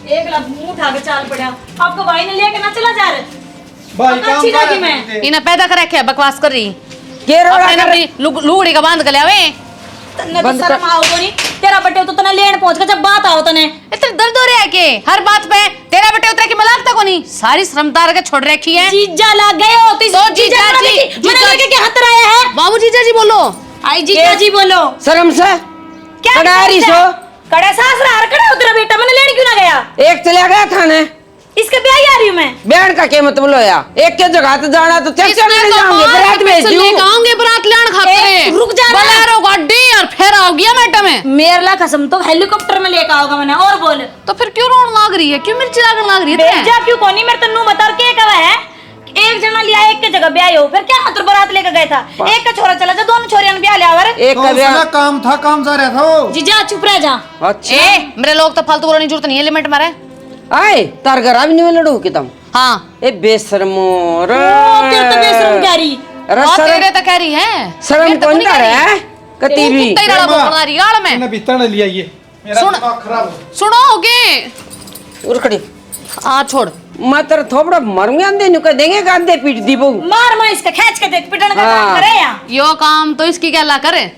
एक लाख मुंह उठा के चाल पड़ा। आपको भाई ने लेके ना चला जा रहे भाई काम कर मैं इन्हें पैदा करा क्या बकवास कर रही के रोड़ा अपने कर नबी लुगड़ी का बांध कर ले आवे तन्ने तो शर्म आओ को नहीं। तेरा बटे तो तने लेन पहुंच के जब बात आओ तने इतने दर्द हो रहा है के हर बात पे तेरा बेटे उतरे की मलाक तक नहीं सारी शर्मदार के छोड़ रखी है। जीजा लग गए हो तो जीजा जी मैंने लेके के हाथ आया है। बाबू जीजा जी बोलो। आई जीजा जी बोलो। शर्म से क्या कड़ारी सो कड़े सास रहा कड़े उतरा बेटा मैंने लेने क्यों ना गया। एक चला गया थाने इसके ब्याह ही आ रही हूं मैं। बैंड का क्या मतलब लोया एक के जगह तो जाना तो चर्चा में जाऊंगे बरात भेज दूं आऊंगे बरात लेन खातिर रुक जा बोलेरो गाड़ी और फिर आओ गया मैडम में मेरे ला कसम तो हेलीकॉप्टर में लेकर आओगा मैंने। और बोल तो फिर क्यों रोन लाग रही है क्यों मिर्ची लागन लाग रही है जा क्यों कोनी मेरे तन्नू बता के कवा है। एक जना लिया एक के जगह ब्याह हो फिर क्या हाथ बरात लेकर गए था। एक का छोरा चला जा दोनों छोरियां ब्याह ले आवर एक का ब्याह काम था काम जा रहा था जीजा चुप रह जा। अच्छा ए मेरे लोग तो फालतू बोलने की जरूरत नहीं है लिमिट मारे आए तार घर भी नहीं लड़ू के तुम हाँ ए बेशर्मो रे तेरे तो बेशरम कह रही अरे और शर्म तेरे तो कह रही है शर्म कौन कर रहा है कती भी कुत्ते रड़ा बोलना रही गाल में मैंने भीतर लिया ये मेरा सुन। दिमाग खराब हो सुनोगे उड़ खड़ी आ छोड़ मात्र थोड़ा मरूंगा अंधे नु कह देंगे गांधे पीट दी बहु मार मार इसका खींच के देख पिटन का काम हाँ। करे या यो काम तो इसकी क्या ला करे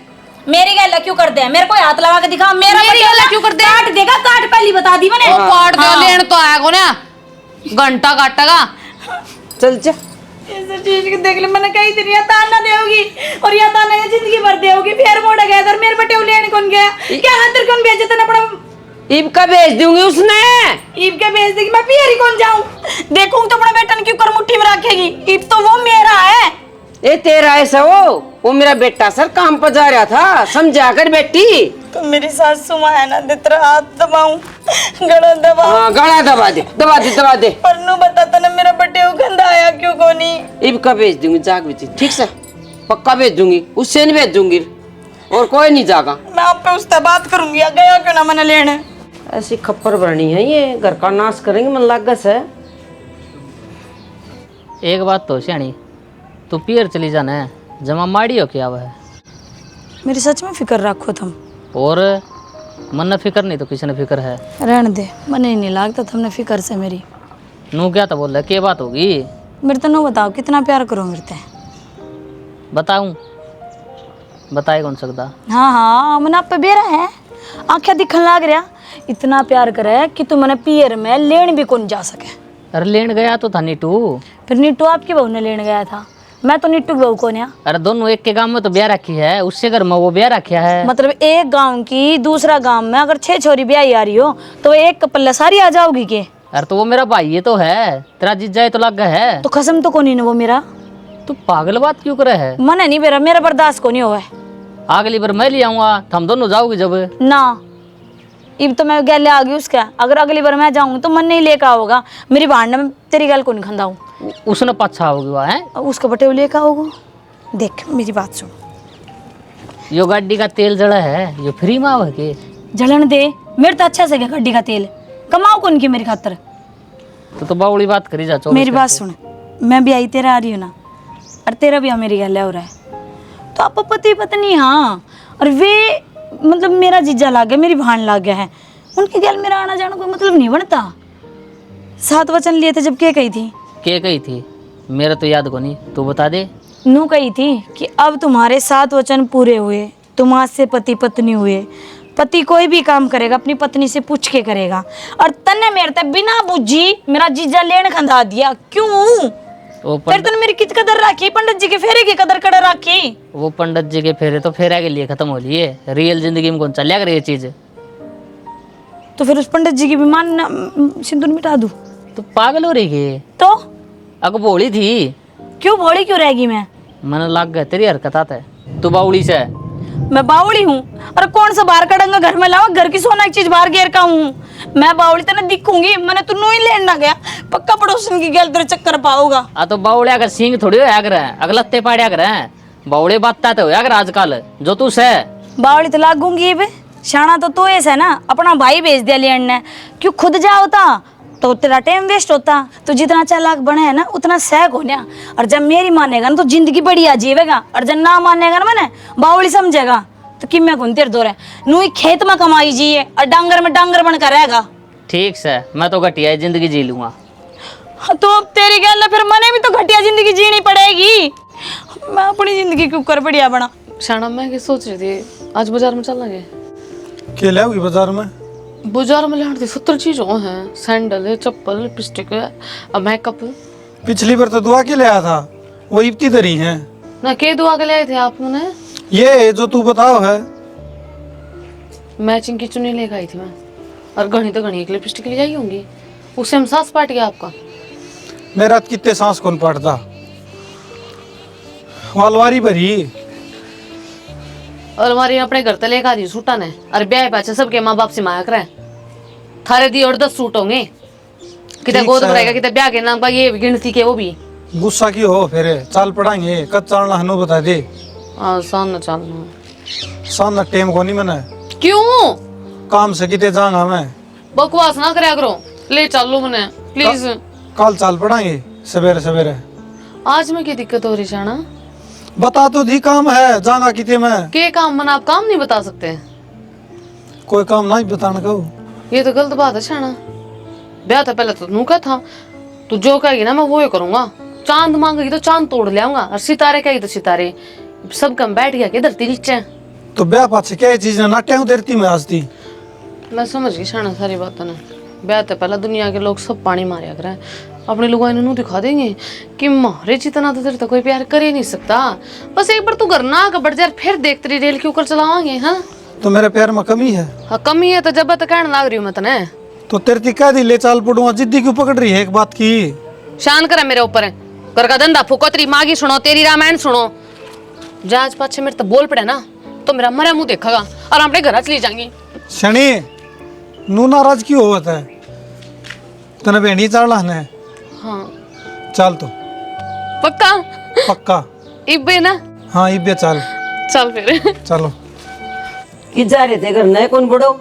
मेरी गैला क्यों कर दे मेरे को हाथ लगा के दिखा मेरा मेरी बच्चा गैला क्यों कर दे? काट देगा काट पहली बता दी मैंने। वो काट दो हाँ। लेन तो आया को ना घंटा काटेगा चल जा ऐसे चीज के देख ले मैंने कही थी या ताना देगी और या ताना ये जिंदगी भर देगी फिर मोड़ गया इधर मेरे बटे लेने कौन गया क्या हाथ कौन भेजे तना पड़ा ईब का भेज दूंगी उसने ईब के भेज देगी मैं फिर ही कौन जाऊं देखूं तो अपना बेटा क्यों कर मुट्ठी में रखेगी ईब तो वो मेरा है। ए तेरा ऐसा वो मेरा बेटा सर काम पर जा रहा था समझा कर बेटी तो मेरी सासू मां है ना तेरा हाथ दबाऊं गला दबाऊं हाँ गला दबा दे परनू बताता ना मेरा बटे गंदा आया क्यों कोनी ईब का भेज दूंगी जाग बेटी ठीक से पक्का भेज दूंगी उससे नहीं भेज दूंगी और कोई नहीं जागा मैं आप पे उससे बात करूंगी गया क्यों ना मैंने लेने ऐसी खप्पर भरनी है ये घर का नाश करेंगे मन लागस है। एक बात तो श्याणी तू पियर चली जाना है जमा माड़ी हो क्या है मेरी सच में फिक्र रखो तुम और मन न फिक्र नहीं तो किसी ने फिक्र है रहने दे मन ही नहीं लागता तुमने फिक्र से मेरी नू क्या तो बोल रहा क्या बात होगी मेरे तो नो बताओ कितना प्यार करो मेरे ते बताऊं बताए कौन सकता हाँ हाँ मैंने आप पे बेरा है आंखें दिखन लाग रहा इतना प्यार करे कि तू मैंने पियर में लेन भी कौन जा सके। अरे लेन गया तो था नीटू फिर नीटू आपकी बहू ने लेन गया था मैं तो नीटू की बहू कौन है। अरे दोनों एक के गांव में तो ब्याह रखी है उससे घर में वो ब्याह रखा है मतलब एक गांव की दूसरा गांव में अगर 6 छोरी ब्याही आ रही हो तो एक कपल्ला सारी आ जाओगी के। अरे तो वो मेरा भाई ये तो है तेरा जीजा तो लग गया है तो कसम तो कोनी ना वो मेरा तू पागल बात क्यों करे है मन है नहीं मेरा बर्दाश्त को नहीं हुआ है। अगली बार मैं ले आऊंगा हम दोनों जाओगे जब ना इब तो मैं गैले आ गई उसका अगर अगली बार मैं जाऊंगी तो मन नहीं लेकर आओगा मेरी बहन ने तेरी गल को नहीं खंदाऊं उसने पच्छा होगी वह है उसका बटे लेकर आओगे। देख मेरी बात सुन यो गाड़ी का तेल जड़ा है यो फ्री में आवे के जलन दे मेरे तो अच्छा से गया गड्डी का तेल कमाओ कौन की मेरी खातर तो बावड़ी बात करी जा मेरी बात सुन मैं भी आई तेरा आ रही हूँ ना और तेरा भी मेरी गल हो रहा है तो आप पति पत्नी हाँ और वे मतलब मेरा जीजा लाग गया मेरी भान लाग गया है उनकी गल मेरा आना जाना कोई मतलब नहीं बनता। 7 वचन लिए थे जब के कही थी के कही थी मेरा तो याद को नहीं तू बता दे नू कही थी कि अब तुम्हारे 7 वचन पूरे हुए तुम आज से पति पत्नी हुए पति कोई भी काम करेगा अपनी पत्नी से पूछ के करेगा और तन्ने मेरे तक बिना बुझी मेरा जीजा लेन खंदा दिया क्यों फिर तूने मेरी कित कदर रखी पंडित जी के फेरे की कदर कर रखी वो पंडित जी के फेरे तो फेरा के लिए खत्म हो लिए रियल जिंदगी में कौन चलिया करे ये चीज तो फिर उस पंडित जी की भी मान सिंदूर मिटा दूं तू पागल हो रही है तो अग बोली थी क्यों भोली क्यों रहेगी मैं मन लग गया तेरी हरकत आता है तू बाउली से है मैं बावली हूँ और कौन सा बाहर कड़ंगा घर में लाओ घर की सोना की चीज बाहर घेर का हूँ मैं बावली तो ना दिखूंगी मैंने तो नू ही लेना गया पक्का पड़ोसन की गल तेरे चक्कर पाऊगा आ तो बाउले अगर सिंह थोड़ी होया करे अगलत्ते पाड़िया करे बाउले बात तो होया कर आजकल जो तू से बावली तो लागूंगी बे शाना तो ऐसा है ना अपना भाई भेज दिया लेन ने क्यों खुद जा होता तो तेरा टाइम वेस्ट होता तो जितना चालाक बने है ना उतना सहक होना और जब मेरी मानेगा ना तो जिंदगी बढ़िया जीवेगा और जब ना मानेगा ना मैंने बावली समझेगा तो कि मैं कौन तेरे दो रहे नू खेत में कमाई जी है और डांगर में डांगर बन कर रहेगा ठीक से, मैं तो घटिया जिंदगी जी लूंगा। हाँ, तो अब तेरी गल है, फिर मने भी तो घटिया जिंदगी जीनी पड़ेगी। मैं अपनी जिंदगी के ऊपर बढ़िया बना। शाना मैं क्या सोच रही थी, आज बाजार में चलेंगे। क्या ले आओगी बाजार में? बाजार में लेने 70 चीजों हैं, सैंडल है, चप्पल, लिपस्टिक है, मेकअप। पिछली बार तो दुआ के ले आया था, वो इब्ती दरी है ना के दुआ के ले आए थे आपने? ये जो तू बताओ है। मैचिंग की चुन्नी लेकर आई थी मैं, और घनी तो घनी एक लिपस्टिक ले आई होंगी, उससे हम सांस पाट गया आपका। मेरा कितने सांस कौन पाटता, वालवारी भरी। और हमारे अपने घर तले का दी सूटा ने, अरे ब्याह पाचे सबके माँ बाप से माया करे, थारे दी और 10 सूट होंगे, कितने ठीक गोद है। भरेगा, कितने ब्याह के नाम का ये गिनती के वो भी। गुस्सा की हो फिर चाल पड़ाएंगे, कद चालना हनु बता दे। आसान न चलना। सान टेम को नहीं मना, क्यों काम से कितने जाऊंगा मैं। बकवास ना करे करो, ले चलो मने प्लीज। कल चाल पड़ाएंगे सवेरे सवेरे। आज में क्या दिक्कत हो रही शाना? बता तो दी काम है, जाऊंगा कितने में। के काम मन आप काम नहीं बता सकते? कोई काम नहीं बताना कहो। ये तो गलत बात है शाना। ब्याह तो पहले तो नू का था, तू जो कहेगी ना मैं वो ही करूंगा। चांद मांगेगी तो चांद तोड़ ले आऊंगा, और सितारे कहेगी तो सितारे। सब कम बैठ गया कि धरती नीचे। तो ब्याह पाछे क्या चीज ना नाट्या देरती में आज थी। मैं समझ गई शाना सारी बातों ने। ब्याह तो पहले दुनिया के लोग सब पानी मारिया करे, अपने लोगों इन्होंने दिखा देंगे कि मारे जितना तो तेरे तो कोई प्यार कर ही नहीं सकता। बस एक बार तू घर ना आकर बढ़ जा, फिर देख तेरी रेल के ऊपर चलावांगे। हाँ तो मेरे प्यार में कमी है। हाँ कमी है तो जब तक कहने लाग रही हूँ मैं तने। तो तेरे कह दी ले चाल पड़ूंगा, जिद्दी क्यों पकड़ रही है एक बात की। शान करे मेरे ऊपर, घर का धंधा फूको, तेरी माँ की सुनो, तेरी रामायण सुनो। जहाज पाछे मेरे तो बोल पड़े ना तो मेरा मरा मुंह देखेगा और अपने घर चली जाएंगी। शनि नू नाराज क्यों होता है, तने भेड़ी चाला है। हाँ चल तो पक्का पक्का। इब्बे ना? हाँ इब्बे चल। चल फिर चलो। कि जा रहे थे घर नए कौन बड़ो?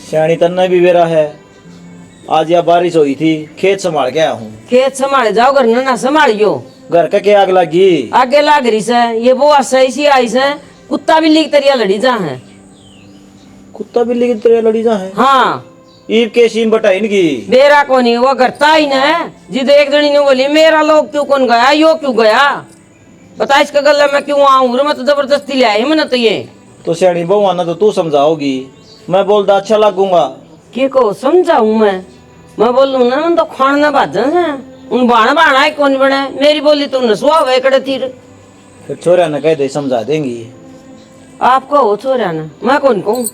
श्याणी तन्ना भी बेरा है। आज या बारिश हुई थी, खेत संभाल के आया हूँ। खेत संभाले जाओ, घर ना संभालियो। घर का क्या आग लगी? आगे लाग रही से, ये वो सही सी आई से, कुत्ता बिल्ली की तरिया लड़ी जा है। कुत्ता बिल्ली की तरह लड़ी जा है। हाँ ईब के सीम बटा इनकी। बेरा को नहीं, वो करता ही ना है। जिद एक जनी ने बोली मेरा लोग क्यों कौन गया, यो क्यों गया, बता इसका गला मैं क्यों आऊँ? मैं तो जबरदस्ती ले आई मैंने तो ये। तो श्याणी बहू आना तो तू समझाओगी, मैं बोलता अच्छा लगूंगा। के को समझाऊं मैं बोलूं ना मैं तो खाना बाजन है, उन बाण बाणा है कौन बने, मेरी बोली तो नसुआ हुए कड़े तीर। फिर छोरा ने कह दे समझा देंगी। आपको हो छोरा ना, मैं कौन कहूँ?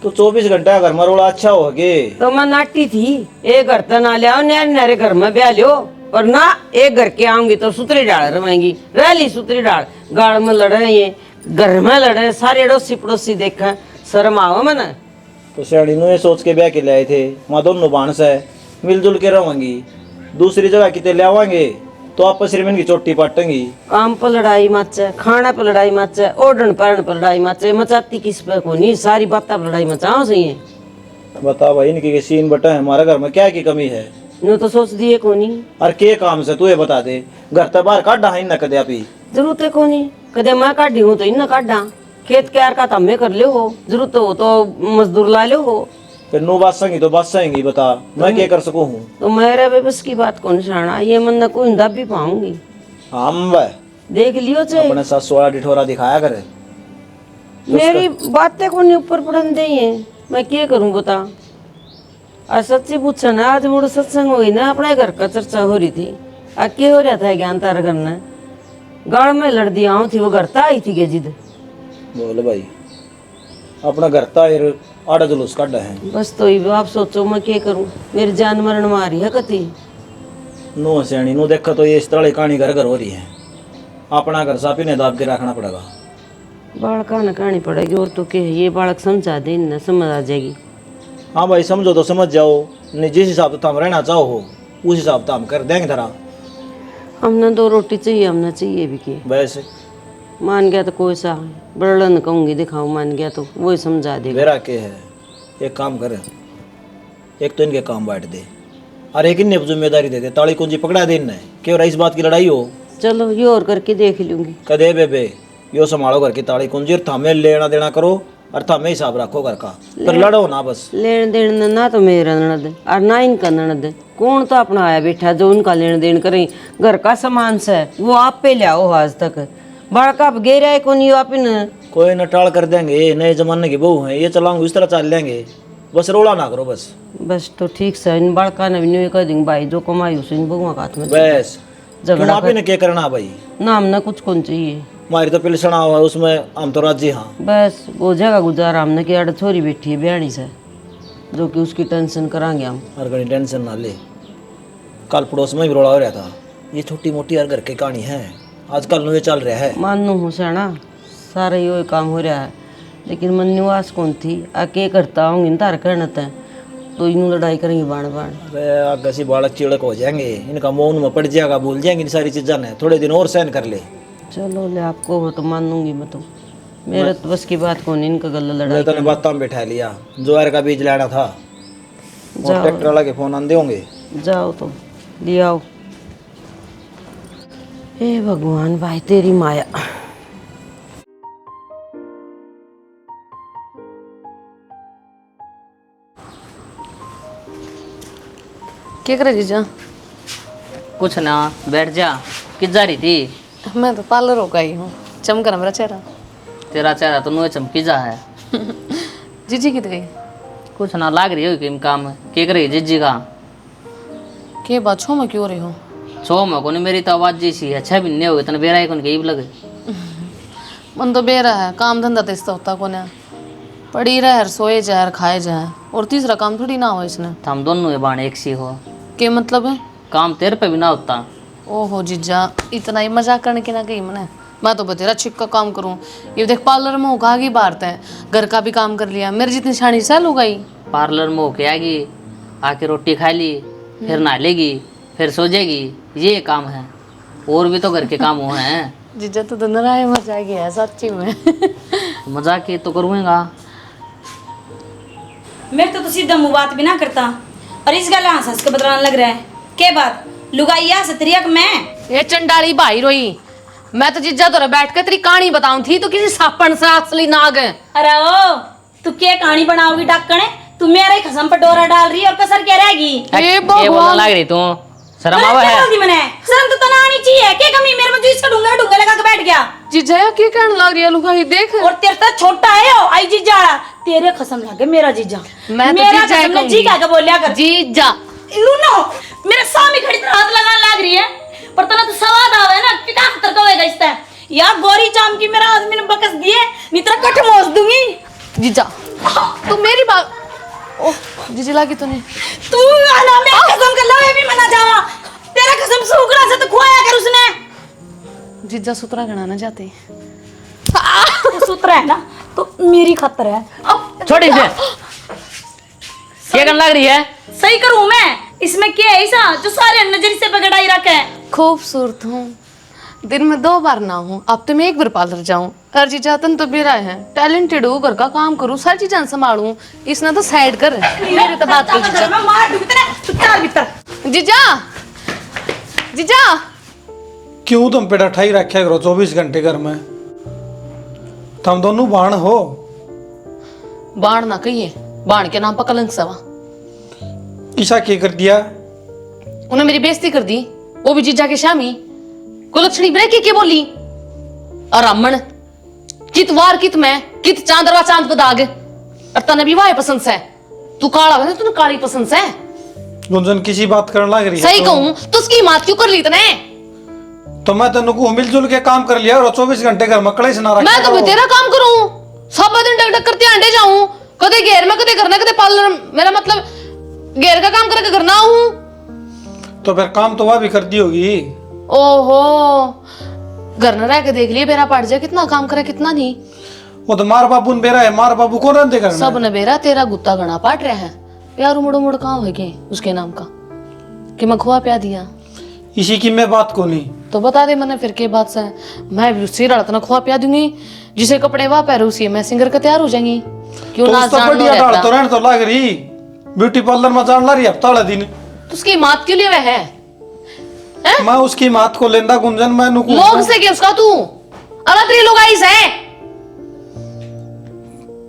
तो 24 घंटा घर मरोड़ा अच्छा हो गए। तो मैं नाटी थी, एक घर तो ना ले आओ, नारे घर में ब्याह लियो, और ना एक घर के आऊंगी तो सुतरी डाल रवाएंगी। रह ली सुतरी डाल, गाड़ में लड़े, ये घर में लड़े, सारे अड़ोसी पड़ोसी देखा, शर्म आओ मैंने। तो श्याणी ने सोच के ब्याह के ले आए थे, माँ दोनों बाण से मिलजुल के रहेंगी। दूसरी जगह कितने ले आवांगे तो आपस में इनकी चोटी पाटेंगी। काम पर लड़ाई मचे, खाना पर लड़ाई मचे, ओढ़न पहन पर लड़ाई मचे, मचाती किस पे को नहीं, सारी बातें पर लड़ाई मचाओ सही है। बता भाई इनकी सीन बटा है, हमारे घर में क्या की कमी है? नो तो सोच दिए को नहीं, और के काम से तू ये बता दे, घर तो बाहर काटा है न कदे आपी। जरूरत है को नहीं, कदे मैं काटी हूँ तो इन काटा, खेत क्यार का तम्मे कर ले हो, जरूरत हो तो मजदूर ला ले हो। फिर नो बात संगी तो बात सहेंगी, बता मैं क्या कर सकूं हूँ? तो मेरे बेबस की बात कौन शाना, ये मन न कोई दब भी पाऊंगी। हम वह देख लियो चाहे अपने साथ 16 डिठोरा दिखाया करे। मेरी बातें को नहीं ऊपर पड़न दे, मैं क्या करूं बता। आज सच्ची पूछा ना, आज मोड़ सत्संग हुई ना, अपने घर का चर्चा हो रही थी। आज क्या हो रहा था ज्ञान तार करना, गाड़ में लड़ दिया थी, वो घर आई थी के जिद। बोल भाई अपना घर तायर आड़ा जुलूस काटा है। बस तो ही आप सोचो मैं क्या करूं, मेरी जान मरण मारी है कति। नो श्याणी नो देखा तो ये इस तरह कहानी घर घर हो रही है। अपना घर सापी ने दाब के रखना पड़ेगा। बालका न कहानी पड़ेगी और तो क्या है, ये बालक समझा दे न समझ आ जाएगी। हाँ भाई समझो तो समझ जाओ, नहीं जिस हिसाब से हम रहना चाहो हो उस हिसाब से हम कर देंगे धरा। हमने 2 रोटी चाहिए, हमने चाहिए भी की। वैसे मान गया तो कोई सा बड़न कहूंगी दिखाऊं, मान गया तो वही समझा देगा। मेरा के है, एक काम करे, एक तो इनके काम बांट दे और एक इन्हें जिम्मेदारी दे दे, ताली कुंजी पकड़ा दे इन्हें क्यों इस बात की लड़ाई हो। चलो ये और करके देख लूंगी। कदे बेबे यो संभालो घर की ताली कुंजी, थामे लेना देना करो, और था मैं हिसाब रखो घर का, पर लड़ो ना बस। लेन देन ना तो मेरा ननद और ना इनका ननद, कौन तो अपना आया बैठा जो उनका लेन देन करें। घर का सामान से वो आप पे ले आओ, आज तक बड़का गेरा है कौन यो आप इन। कोई न टाल कर देंगे, नए जमाने की बहू है, ये चलाऊंगे इस तरह चल लेंगे, बस रोड़ा ना करो बस। बस तो ठीक से इन बड़का ने भी कह देंगे भाई जो कमाई उसे इन बहुआ का हाथ में बस झगड़ा आप ही ने क्या करना भाई, नाम ना कुछ कौन चाहिए। हमारी तो पिलसना हुआ उसमें हम तो राजी। हाँ बस वो जगह गुजारा हमने कि अड़ छोरी बैठी है ब्याणी से, जो कि उसकी टेंशन करांगे हम। हर घड़ी टेंशन ना ले, कल पड़ोस में भी रोड़ा हो रहा था, ये छोटी मोटी हर घर की कहानी है, आजकल नुए चल रहा है। मानू हूँ सेना सारा यो काम हो रहा है, लेकिन मन निवास कौन थी आके करता हूँ इन तार करना था तो इन लड़ाई करेंगे बाण बाण। अरे आगे से बालक चिड़क हो जाएंगे, इनका मौन में पड़ जाएगा, भूल जाएंगे इन सारी चीज़ें ने, थोड़े दिन और सहन कर ले। चलो ले आपको हो तो मान लूंगी मैं, तो मेरे तो बस की बात कौन इनका गला लड़ाई। मैं तो बातों में बैठा लिया, ज्वार का बीज लाना था और ट्रैक्टर वाला के फोन आंदे होंगे। जाओ तो ले आओ। हे भगवान भाई तेरी माया। क्या करे जीजा? कुछ ना, बैठ जा। किस जा रही थी? मैं तो पार्लर होकर आई हूँ, चमक रहा मेरा चेहरा। तेरा चेहरा तो नुए चमकी जा है। जीजी कित गई? कुछ ना, लाग रही हो कि काम के कर रही जिज्जी का? के बात छो मैं क्यों रही हूँ? छो में कोने, मेरी तो आवाज जैसी है, 6 महीने हो गए तने बेरा कौन के लगे। मन तो बेरा है, काम धंधा तो इसका होता कौन है, पड़ी रहे सोए जाए खाए जाए, और तीसरा काम थोड़ी ना हो इसने। तो हम दोनों बाण एक सी हो, के मतलब है? काम तेरे पे भी ना होता। ओहो जीजा, इतना ही मजाक करने की ना गई मैंने, मैं तो बतेरा छिक का काम करूँ। ये देख पार्लर में होगा की बात है, घर का भी काम कर लिया, मेरी जितनी शानी साल हो गई। पार्लर में होके आएगी, आके रोटी खा ली, फिर नहा लेगी, फिर सो जाएगी, ये काम है। और भी तो घर के काम हुए हैं। जीजा तो नराय मजा आ गया है सच्ची में। मजाक ये तो करूँगा। मेरे तो सीधा मुँह बात भी ना करता, और इस गल हंस के बदलाने लग रहा है। के बात लुगाइया सत्रियक मैं ये चंडाली भाई रोई, मैं तो जीजा तो बैठ कर तेरी कहानी बताऊं थी तो किसी सापन से असली नाग है। अरे ओ तू क्या कहानी बनाओगी डाकणे? तू मेरे खसम पर डोरा डाल रही है और कसर क्या रहेगी? ये बोलने लग रही तू, शर्म आवा है? मैंने शर्म तो तना आनी चाहिए, क्या कमी मेरे में जो इसका डूंगा डूंगा लगा के बैठ गया। जीजा क्या कहने लग रही है लुगाई देख, और तेरे तो छोटा है ओ आई जीजा, तेरे कसम लगे मेरा जीजा। मैं तो मेरा जीजा कसम कहूंगी। जी का बोलिया कर जीजा लूना मेरे सामने खड़ी तरह हाथ लगाने लग रही है, पर तना तो सवाद आवे ना कि का खतर होएगा इससे। यार गोरी चाम की मेरा आदमी ने बकस दिए, नितरा कट मोस दूंगी। जीजा तू मेरी बात, ओह जीजी लागी तूने, तू आना मैं कसम कर लावे भी मना जावा, तेरा कसम सूखड़ा से तो खुआया कर उसने। जीजा सुतरा गणा ना जाते सूत्र है ना तो मेरी खतर है। अब छोड़ इसे, क्या करने लग रही है? सही करूं मैं, इसमें क्या है ऐसा जो सारे नजर से पकड़ाई रखा है? खूबसूरत हूँ, दिन में 2 बार ना हूँ, अब तो मैं 1 बार पार्लर जाऊँ। हर चीज तन तो बेरा है, टैलेंटेड हूँ, घर का काम करूँ, सारी चीजें संभालूं, इसने तो साइड कर मेरी तो बात कर जीजा। मैं मार दूं तेरे चार भीतर। जीजा जीजा क्यों तुम पे ढठाई रखे करो 24 घंटे घर में? तुम दोनों बाण हो। बाण ना कहिए, बाण के नाम पर कलंक सवा। ईसा क्या कर दिया? उन्हें मेरी बेइज्जती कर दी, वो भी जीजा के शामी। कुलक्षणी ब्रेक के बोली, और अमन कित वार कित मैं कित चांदरवा चांद पर दाग, और तने भी वाह पसंद से, तू काला है तूने काली पसंद से। गुंजन किसी बात करने लग रही है सही कहूं तो उसकी मात क्यों कर ली तने? तो मैं तेन को मिलजुल के काम कर लिया और 24 घंटे घर में कड़े से ना मैं तो तेरा काम करूं, सब दिन टक टक करते अंडे जाऊं, कदे घेर में कदे करना कदे पार्लर, मेरा मतलब घेर का काम करके करना हूं। तो फिर काम तो वह भी कर दी होगी। ओहो घर न रह के देख लिए बेरा पड़ जाए, कितना काम करे कितना नहीं। वो तो मार बाबू ने बेरा है, मार बाबू को रंदे करना। सब ने बेरा तेरा गुत्ता गणा पाट रहा है, प्यार उमड़ उमड़ कहाँ हो गए उसके नाम का कि मैं खुआ प्या दिया। इसी की मैं बात को नहीं तो बता दे मैंने फिर के बात से, मैं भी उसी रड़तना खुआ प्या दूंगी, जिसे कपड़े वाह पहरे उसी मैं सिंगर का तैयार हो जाएंगी। क्यों तो ना उसका जान बढ़िया डाल तो रहता, रहने तो लग रही ब्यूटी पार्लर में जान ला रही हफ्ता वाला दिन। तो उसकी मात क्यों लिए वह है? मैं उसकी मात को लेंदा गुंजन, मैं नुकू लोग से क्या उसका तू अलग तेरी लोग आई से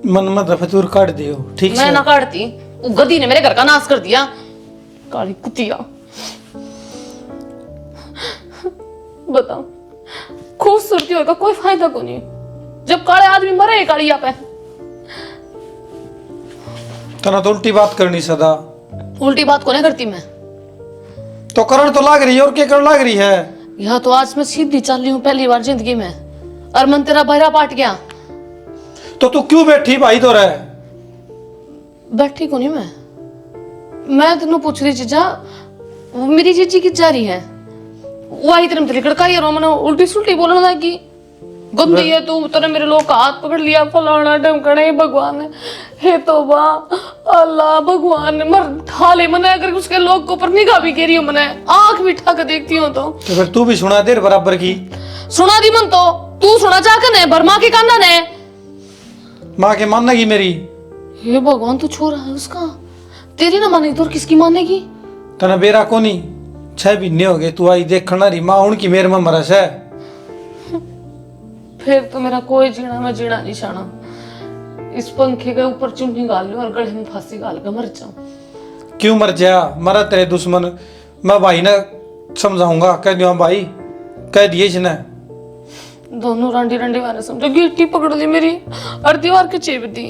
मन में दफतूर काट दियो, ठीक मैं से? ना काटती, वो गधी ने मेरे घर का नाश कर दिया, काली कुतिया। बताओ, खूबसूरती होगा कोई फायदा को नहीं जब काले आदमी मरे कालिया पे। तना तो उल्टी बात करनी सदा। उल्टी बात को नहीं करती मैं। तो करण तो लाग रही है, और क्या कर लाग रही है? यहाँ तो आज मैं सीधी चल रही हूँ पहली बार जिंदगी में, और मन तेरा बहरा पाट गया। तो तू क्यों बैठी भाई तो रहे? बैठी को नहीं मैं तेनों पूछ रही चीजा, वो मेरी चीची की जा रही है, वो आई तेरे में लड़का ही मैंने उल्टी सुल्टी बोलने लगी, गंदी है तू, तूने मेरे लोग का हाथ पकड़ लिया, फलाना ढमकना, हे भगवान हे तौबा अल्लाह भगवान मर ठाले मने, अगर उसके लोग को ऊपर निगाह भी गिरी हूं मैंने, आंख भी उठा कर देखती हूँ तो फिर तू भी सुना दे बराबर की। सुना दी मन तो तू सुना चाहकर ने भरमा के कांदा ने माँ के मानेगी मेरी? हे भगवान तू छोरा है उसका, तेरी ना मानेगी तो और किसकी मानेगी? तना बेरा को नहीं 6 महीने हो गए तू आई देखना रही माँ उनकी मेरे में मरस है। फिर तो मेरा कोई जीना मैं जीना नहीं चाहना, इस पंखे के ऊपर चुन्नी गाल लूं और गले में फांसी गाल कर मर जाऊं। क्यों मर जा? मरा तेरे दुश्मन, मैं भाई ने समझाऊंगा, कह दिया भाई, कह दिए इसने। दोनों रंडी रंडी वाले समझो, गिट्टी पकड़ ली मेरी और दीवार के चेप दी।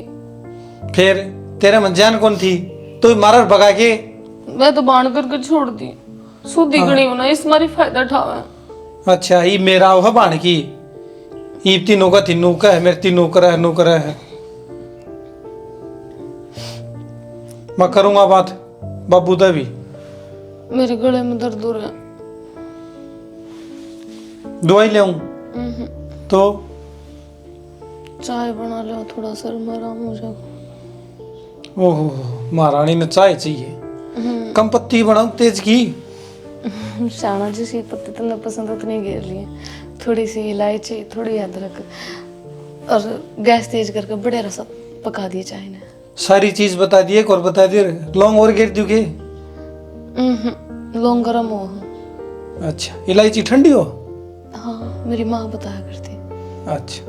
फिर तेरे में जान कौन थी? तू मारा भगा के? मैं तो बाण करके छोड़ दी, सुधी गणी होना इस मारी फायदा उठावे। अच्छा ये मेरा है बाण की, ये तीनों का तीनों का है, मेरे तीनों का नौकर है। मैं करूंगा बात बाबू दा भी। मेरे गले में दर्द हो रहा है। दवाई ले आऊं? तो चाय बना लो, थोड़ा सर में आराम हो जाएगा। ओहो, महारानी ने चाय चाहिए, कम पत्ती बनाऊं तेज की? शाना जी सी पत्ते तुमने पसंद उतनी घेर लिए, थोड़ी सी इलायची, थोड़ी अदरक और गैस तेज करके बड़े रसा पका दिए चाय ने। सारी चीज बता दिए, और बता दिए लौंग और गिर दूंगे? लौंग गरम हो। अच्छा, इलायची ठंडी हो? हाँ मेरी माँ बताया करती। अच्छा,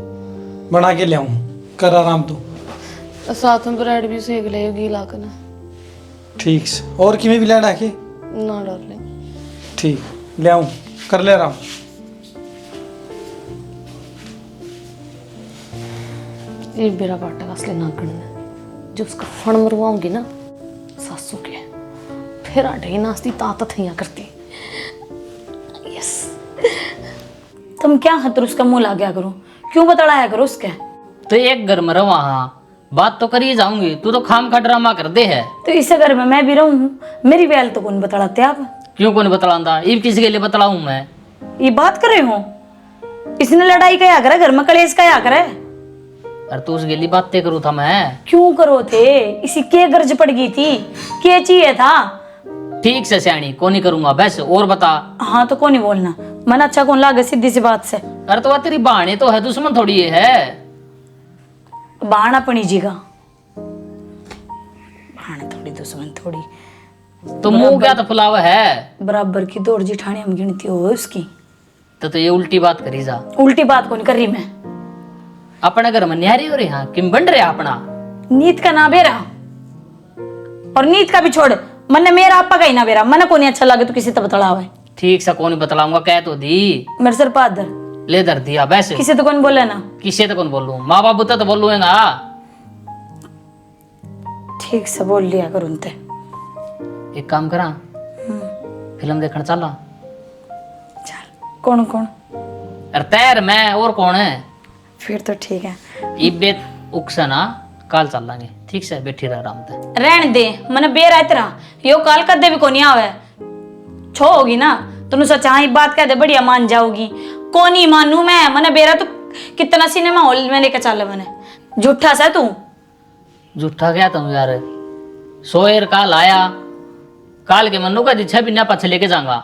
बना के ले आऊं, कर आराम तू। साथ में ब्रेड भी सेक ले गीला करना। ठीक से, और किमें भी लेना के? ना डार्लिंग। ठीक, ले आऊं, कर ले आराम। ये बेरा बाटा का असली नागण है, जो उसका फण मरवाऊंगी ना सासू के, फिर आटे नाश्ती ताता थैया करती। यस। तुम क्या खतर उसका मुंह ला गया करो, क्यों बतलाया करो उसके? तो एक घर में रवा, हाँ बात तो करी जाऊंगी, तू तो खाम खा ड्रामा कर दे है। तो इस घर में मैं भी रहूं हूँ, मेरी बेल तो कौन बतलाते आप? क्यों कौन बतलाऊंगा? ये किसी के लिए बतलाऊं मैं? ये बात करे हो, इसने लड़ाई कया करे, घर में कलेश कया करे? अरे तू उसके लिए बातें करूँ था मैं। क्यों करो थे? इसी के गर्ज पड़ गई थी, क्या चाहिए था? ठीक से सियाणी को नहीं करूंगा बस, और बता। हाँ तो कौन नहीं बोलना, मन अच्छा कौन लागे, सीधी सी बात से। अरे तो वह तेरी बहने तो है, दुश्मन थोड़ी ये है। बाण अपनी जी का, बाण थोड़ी दुश्मन थोड़ी, तो मुंह क्या तो फुलावा है, बराबर की दौड़ जिठानी हम गिनती हो उसकी। तो ये उल्टी बात करी जा। उल्टी बात कौन कर रही मैं? अपने घर में न्यारी हो रही, हाँ किम बन रहे अपना? नीत का ना बेरा, और नीत का भी छोड़, मन मेरा आपा का ही ना बेरा, मन को नहीं अच्छा लगे तो किसी तो बतलाओ है। ठीक से कौन बतलाऊंगा, कह तो दी। मेरे सर पादर ले दर दिया वैसे, किसी तो कौन बोले ना। किसे तो कौन बोलूं, माँ बाप तो बोलूंगा। ठीक से बोल लिया कर उनते। एक काम करा, फिल्म देखने चला। चल, कौन कौन? अरे तैर मैं, और कौन है? फिर तो ठीक है, इबेत उकसना काल चल लांगे, ठीक से बैठी रह आराम से। रहने दे, मन बेर आए तेरा, यो काल कर दे भी को नहीं आवे, छो होगी ना तुम सोचा हाँ बात कह दे बढ़िया मान जाओगी, को नहीं मानू मैं, मन बेरा तो कितना सिनेमा हॉल में लेकर चल मैंने, झूठा सा तू। झूठा क्या तुम यार, सोएर काल आया, काल के मनु का 6 महीना पाछे लेके जाऊंगा।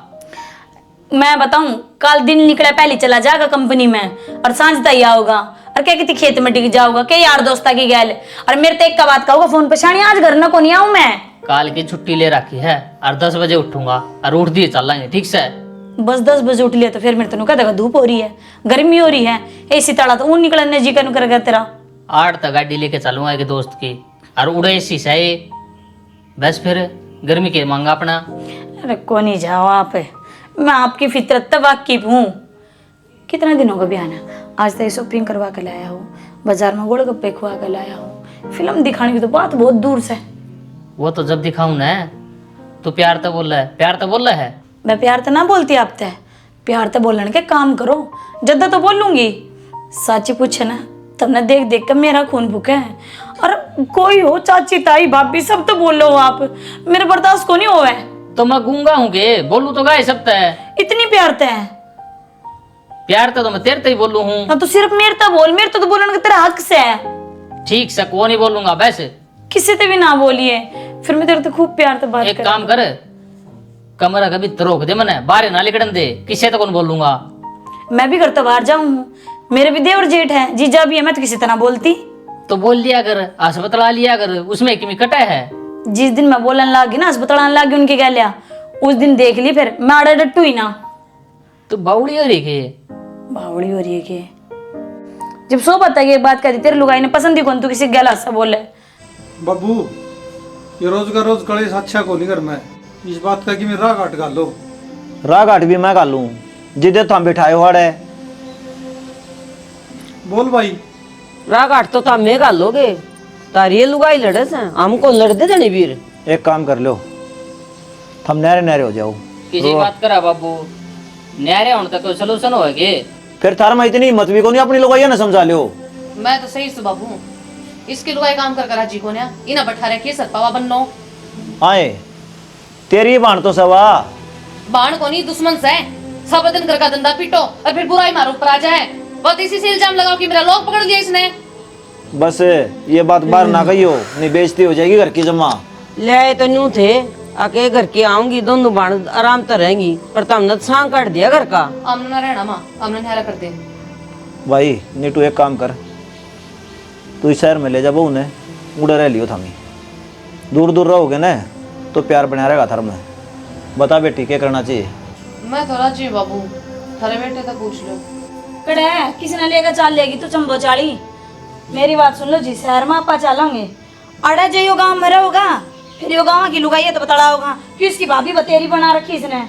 मैं बताऊं, कल दिन निकला पहले चला जाएगा कंपनी में, और सांझ तक आओगा, और क्या कहती खेत में टिक जाओगा, क्या यार दोस्ता की गैल, और मेरे तो एक का बात कहोगा फोन पे, शानी आज घर ना को नहीं आऊं मैं। काल की छुट्टी ले रखी है, और 10 बजे उठूंगा और उठ दिए चल लेंगे, ठीक से? बस 10 बजे उठ लिया तो फिर मेरे तेन कह देगा धूप हो रही है, गर्मी हो रही है, ऐसी तड़ा तो ऊन निकलने जी कर करेगा तेरा। 8 तक गाड़ी लेके चलूंगा एक दोस्त की, और उड़े शीशा ये बस फिर गर्मी के मांगा अपना। अरे को नहीं जाओ आप, मैं आपकी फितरत तक वाकिफ हूँ। कितना दिन होगा बयाना, आज तक शॉपिंग करवा के लाया हूँ, बाजार में गोलगप्पे खुआ के लाया हूँ, फिल्म दिखाने की तो बात बहुत दूर से। वो तो जब दिखाऊं ना, तो प्यार तो बोल रहा है, प्यार तो बोल रहा है। मैं प्यार तो ना बोलती आप ते, प्यार तो बोलने के काम करो, जद्दा तो बोलूंगी। साची पूछे ना तब ना देख देख कर मेरा खून भूखे है। और कोई हो, चाची ताई भाभी सब तो बोलो आप, मेरे बर्दाश्त को नहीं हो है। तो मैं गूंगा हूँ के बोलू तो गाय सकता है। इतनी प्यार ते है प्यार तो मैं तेरे ही बोलू हूँ। ना, तो सिर्फ मेरे तो बोल, मेरे तो बोलने का तेरा हक से है। ठीक से को नहीं बोलूंगा बस। किसी से भी ना बोलिए, फिर मैं तेरे तो खूब प्यार से बात एक काम कर, कमरा कभी रोक दे, मैंने बाहर ना निकलन दे, किसी तो कौन बोलूंगा। मैं भी घर तो बाहर जाऊँ, मेरे भी देवर जेठ है, जीजा भी है, मैं तो किसी तरह बोलती। तो बोल लिया कर, अस्पताल लिया कर, उसमें किमी कटा है। जिस दिन मैं बोलने लगी ना, अस्पताल लगी उनके क्या लिया, उस दिन देख ली फिर मैं आड़ा डट्टू ही ना। तो बावड़ी हो रही के बावड़ी हो रही है कि जब सो बता ये बात करी, तेरे लुगाई ने पसंद ही कौन, तू किसी गला सा बोले। बब्बू ये रोज का रोज कलेश अच्छा को नहीं कर, मैं इस बात का कि मैं राह काट गाल लो। राह घाट भी मैं गालू जिदे थम बिठाए हुआ है। बोल भाई। राह घाट तो तम में गालोगे, तारी लुगाई लड़े से हमको लड़ते देने वीर। एक काम कर लो, थम नहरे नहरे हो जाओ। किसी बात करा बाबू, न्यारे होने तक कोई सोल्यूशन होगे। फिर थार में इतनी हिम्मत भी को नहीं अपनी लोग ना समझा लो। मैं तो सही से बाबू, इसके लुगाई काम कर करा जी को ना इना बैठा रखे सर पावा बन्नो। आए तेरी बाण तो सवा बाण को नहीं दुश्मन से सब दिन घर का धंधा पीटो और फिर बुराई मारो ऊपर आ जाए। बस इसी से इल्जाम लगाओ कि मेरा लोग पकड़ लिया इसने। बस ये बात बाहर ना कहियो, नहीं बेइज्जती हो जाएगी घर की जमा। ले तो न्यू थे आके घर के आऊंगी, दोनों बाण आराम तो रहेंगी, पर तुमने सांग काट दिया घर का। आमने ना रहना माँ, आमने निहारा कर दे। भाई नीटू एक काम कर, तू इस शहर में ले जा बहू ने, उड़े रह लियो थामी। दूर दूर रहोगे ना तो प्यार बना रहेगा थार में। बता बेटी क्या करना चाहिए। मैं तो राजी हूँ बाबू, थारे बेटे तो पूछ लो। कड़े किसी ने लेकर चाल लेगी तो चंबो चाली। मेरी बात सुन लो जी, शहर में आपा चलेंगे, अड़ा जो गाँव में रहोगा, फिर यो गाँव की लुगाई तो बता होगा कि इसकी भाभी बतेरी बना रखी इसने।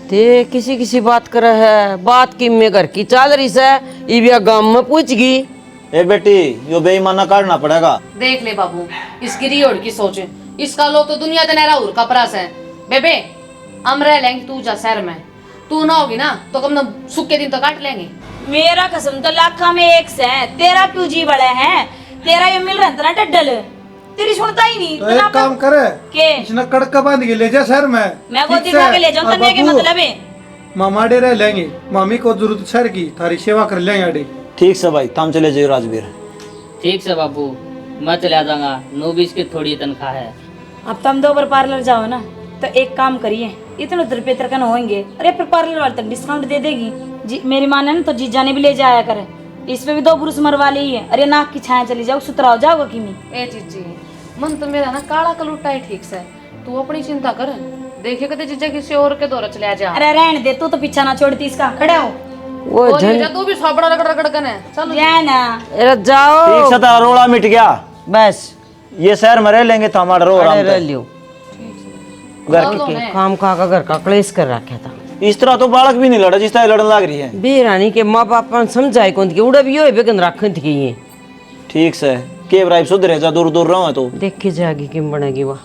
ते किसी किसी बात करे है, बात की में घर की चाल रही से, ये भी गांव में पूछ गई। ए बेटी यो बेईमाना काटना पड़ेगा। देख ले बाबू, इसकी रियोड़ की सोच, इसका लोग तो दुनिया का नहरा उर का परास है। बेबे हम रह लेंगे, तू जा शहर में, तू ना होगी ना तो कम सुख के दिन तो काट लेंगे। मेरा कसम तो लाखा में एक से, तेरा क्यों जी बड़ा है, तेरा ये मिल रहा था डड्डल, तेरी सुनता ही नहीं। तो एक काम करे, के इसने कड़का बांध के ले जा शहर में। मैं ठीक गोदी उठा के ले जाऊं, और तन्ने के बब्बू, मतलब है मामा डे रह लेंगे, मामी को जरूरत शहर की, थारी सेवा कर लेंगे अडे। ठीक से भाई, थाम चले जाइए राजवीर। ठीक से बाबू, मैं चला जाऊंगा, 9-20 की थोड़ी तनख्वाह है। अब तुम दो बार पार्लर जाओ ना, तो एक काम करिए, इतने रुपये तरकन होंगे, अरे फिर पार्लर वाले तक डिस्काउंट दे देगी जी। मेरी माँ ने ना तो जीजा ने भी ले जाया करे, इसमें भी 2 ब्रुश मरवा ली है। अरे नाक की छाया चली जाओ, सुतरा हो जाओगा कि नहीं। ए जीजी, मन तो मेरा ना काला कलूटा है ठीक से, तू अपनी चिंता कर, देखे कदे जीजा किसी और के दौरा चले जा। अरे रहने दे, तू तो पीछा ना छोड़ती इसका, खड़े हो वो और जीजा तू भी साबड़ा रगड़ रगड़ कने चल। जाए ना। अरे जाओ ठीक से तारा रोड़ा मिट गया, बस ये शहर में रह लेंगे तो हमारा रो अरे आराम रह से। लियो। घर चल दो के ने। काम खा का घर का क्लेश कर रखा था। इस तरह तो बालक भी नहीं लड़ा जिस तरह लड़न लग रही है। बेरानी के माँ बाप समझाए कौन थी, उड़ा भी हो बेगन रखन थी। ठीक से के ब्राइब सुधरे जा, दूर दूर रहो तो देखे जाएगी कि बनेगी वह।